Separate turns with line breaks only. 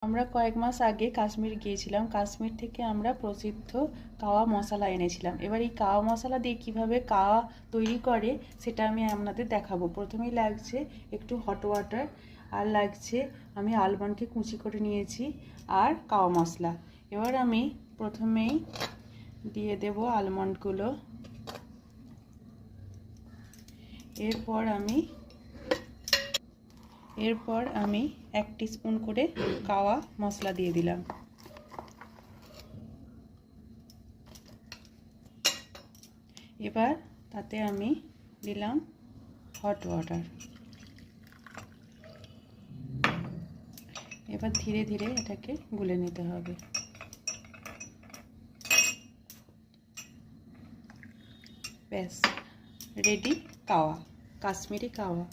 আমরা কয়েক মাস আগে কাশ্মীর গিয়েছিলাম। কাশ্মীর থেকে আমরা প্রসিদ্ধ কাওয়া মশলা এনেছিলাম। এবার এই কাওয়া মশলা দিয়ে কিভাবে কাওয়া তৈরি করে সেটা আমি আপনাদের দেখাবো। প্রথমেই লাগছে একটু হট ওয়াটার, আর লাগছে আমি আলমন্ডকে কুচি করে নিয়েছি, আর কাওয়া মশলা। এবার আমি প্রথমেই দিয়ে দেব আলমন্ডগুলো। এরপর আমি 1 টিস্পুন করে কাওয়া মশলা দিয়ে দিলাম। এবার তাতে আমি দিলাম হট ওয়াটার। এবার ধীরে ধীরে এটাকে গুলে নিতে হবে। ব্যাস, রেডি কাওয়া, কাশ্মীরি কাওয়া।